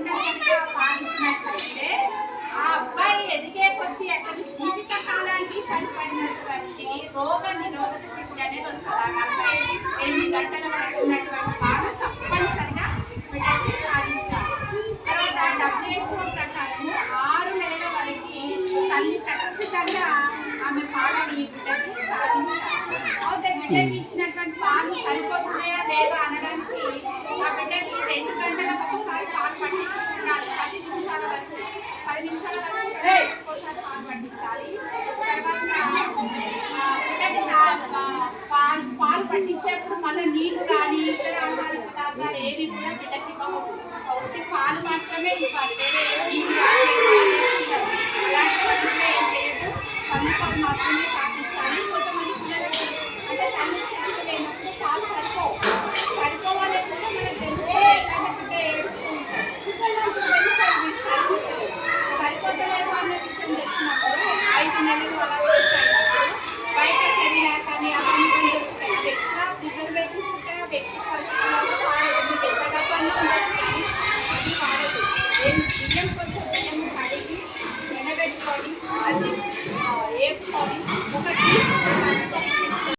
బిడ్డను కనుక పాలించినట్లయితే ఆ అబ్బాయి ఎదిగే కొద్దీ అతని జీవిత కాలానికి సరిపడినటువంటి రోగ నిరోధక శక్తి అనేది వస్తుంది. ఆ 48 గంటల వరకు ఉన్నటువంటి పాలు తప్పనిసరిగా బిడ్డకి పాలించాలి. తర్వాత WHO ప్రకారం 6 నెలల వరకు తల్లి ఖచ్చితంగా ఆమె పాలని బిడ్డకి పాలించాలి. అయితే బిడ్డకి ఇచ్చినటువంటి పాలు సరిపోతున్నాయా లేవా అనడానికి ఆ బిడ్డకి 2 గంటలకు ఒకసారి పాలు పట్టించాలి. 10 నిమిషాల వరకు ఒక్కోసారి పాలు పట్టించాలి. పాలు పట్టించేప్పుడు మళ్ళీ నీళ్లు కానీ ఇతర ఆహార పదార్థాలు ఏవి కూడా బిడ్డకి ఇవ్వకూడదు. ఒకటి పాలు మాత్రమే ఇవ్వాలి. వేరే నీళ్ళు అలాంటి ఏం చేయదు. తల్లిపాలు మాత్రమే పాటించాలి. కొంతమంది పిల్లలకి అంటే తల్లి శక్తి లేనప్పుడు పాలు సరిపోవాలి కూడా మనకు తెలుసు. ఏడుస్తూ ఉంటారు సరిపోతలేదు అన్న విషయం తెలిసినప్పుడు 5 నెలలు అలా బయట సెమినా కానీ అవన్నీ దొరుకుతాయి. అవి ఎట్లా ప్రిజర్వేటివ్స్ ఉంటాయి. అవి ఎట్టి పరిస్థితుల్లో వాడదు. మీకు ఎంత డబ్బన్నా ఉండదు కానీ అది వాడదు. బియ్యం కొంచెం బియ్యం కడిగి ఎండబెట్టుకొని అది వేపుకొని ఒకటి